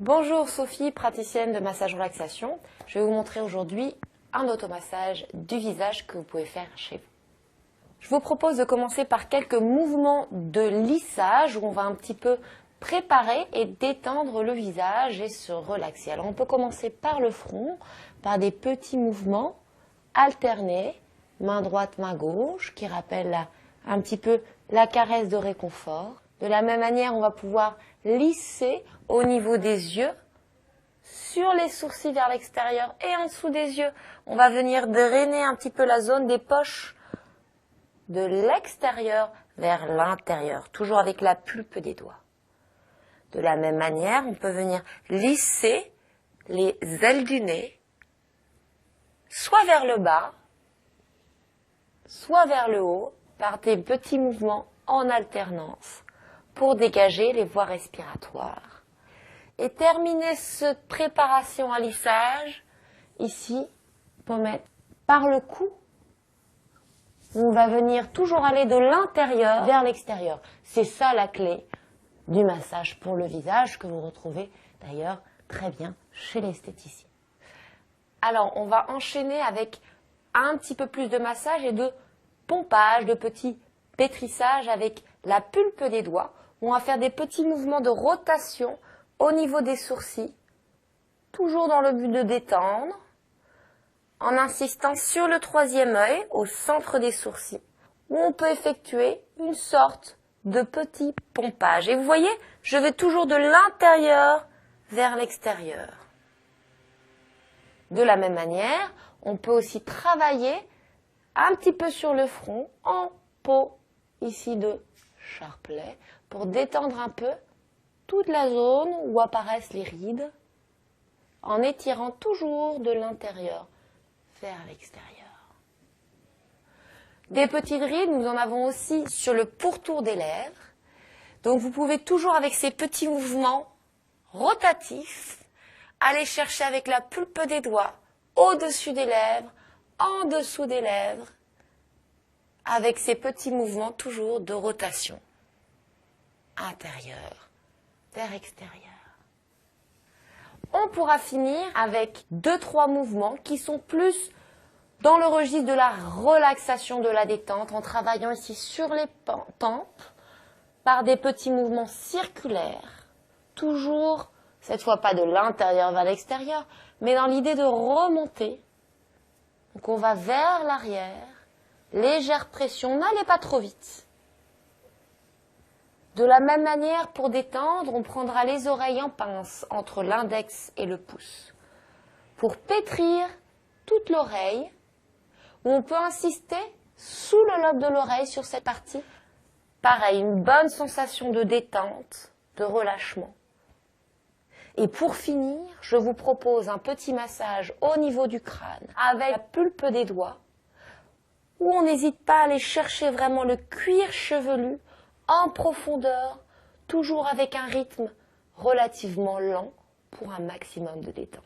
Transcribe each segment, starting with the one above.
Bonjour Sophie, praticienne de massage relaxation. Je vais vous montrer aujourd'hui un automassage du visage que vous pouvez faire chez vous. Je vous propose de commencer par quelques mouvements de lissage où on va un petit peu préparer et détendre le visage et se relaxer. Alors on peut commencer par le front, par des petits mouvements alternés, main droite, main gauche, qui rappellent un petit peu la caresse de réconfort. De la même manière, on va pouvoir lisser au niveau des yeux, sur les sourcils vers l'extérieur et en dessous des yeux. On va venir drainer un petit peu la zone des poches de l'extérieur vers l'intérieur, toujours avec la pulpe des doigts. De la même manière, on peut venir lisser les ailes du nez, soit vers le bas, soit vers le haut, par des petits mouvements en alternance, pour dégager les voies respiratoires. Et terminer cette préparation à lissage, ici, on peut mettre par le cou. On va venir toujours aller de l'intérieur vers l'extérieur. C'est ça la clé du massage pour le visage, que vous retrouvez d'ailleurs très bien chez l'esthéticien. Alors, on va enchaîner avec un petit peu plus de massage et de pompage, de petits pétrissages avec la pulpe des doigts. On va faire des petits mouvements de rotation au niveau des sourcils, toujours dans le but de détendre, en insistant sur le troisième œil, au centre des sourcils, où on peut effectuer une sorte de petit pompage. Et vous voyez, je vais toujours de l'intérieur vers l'extérieur. De la même manière, on peut aussi travailler un petit peu sur le front, en peau, ici de Sharpley, pour détendre un peu toute la zone où apparaissent les rides, en étirant toujours de l'intérieur vers l'extérieur. Des petites rides, nous en avons aussi sur le pourtour des lèvres. Donc vous pouvez toujours avec ces petits mouvements rotatifs, aller chercher avec la pulpe des doigts au-dessus des lèvres, en dessous des lèvres, avec ces petits mouvements toujours de rotation intérieure vers extérieur. On pourra finir avec 2-3 mouvements qui sont plus dans le registre de la relaxation, de la détente, en travaillant ici sur les tempes par des petits mouvements circulaires, toujours, cette fois pas de l'intérieur vers l'extérieur, mais dans l'idée de remonter. Donc on va vers l'arrière, légère pression, n'allez pas trop vite. De la même manière, pour détendre, on prendra les oreilles en pince entre l'index et le pouce. Pour pétrir toute l'oreille, où on peut insister sous le lobe de l'oreille sur cette partie. Pareil, une bonne sensation de détente, de relâchement. Et pour finir, je vous propose un petit massage au niveau du crâne, avec la pulpe des doigts, où on n'hésite pas à aller chercher vraiment le cuir chevelu, en profondeur, toujours avec un rythme relativement lent pour un maximum de détente.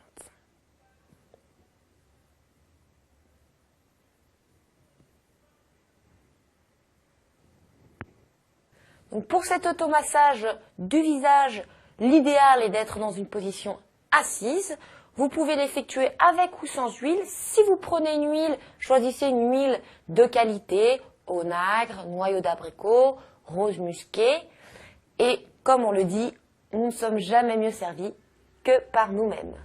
Donc pour cet automassage du visage, l'idéal est d'être dans une position assise. Vous pouvez l'effectuer avec ou sans huile. Si vous prenez une huile, choisissez une huile de qualité, onagre, noyau d'abricot, rose musquée, et comme on le dit, nous ne sommes jamais mieux servis que par nous-mêmes.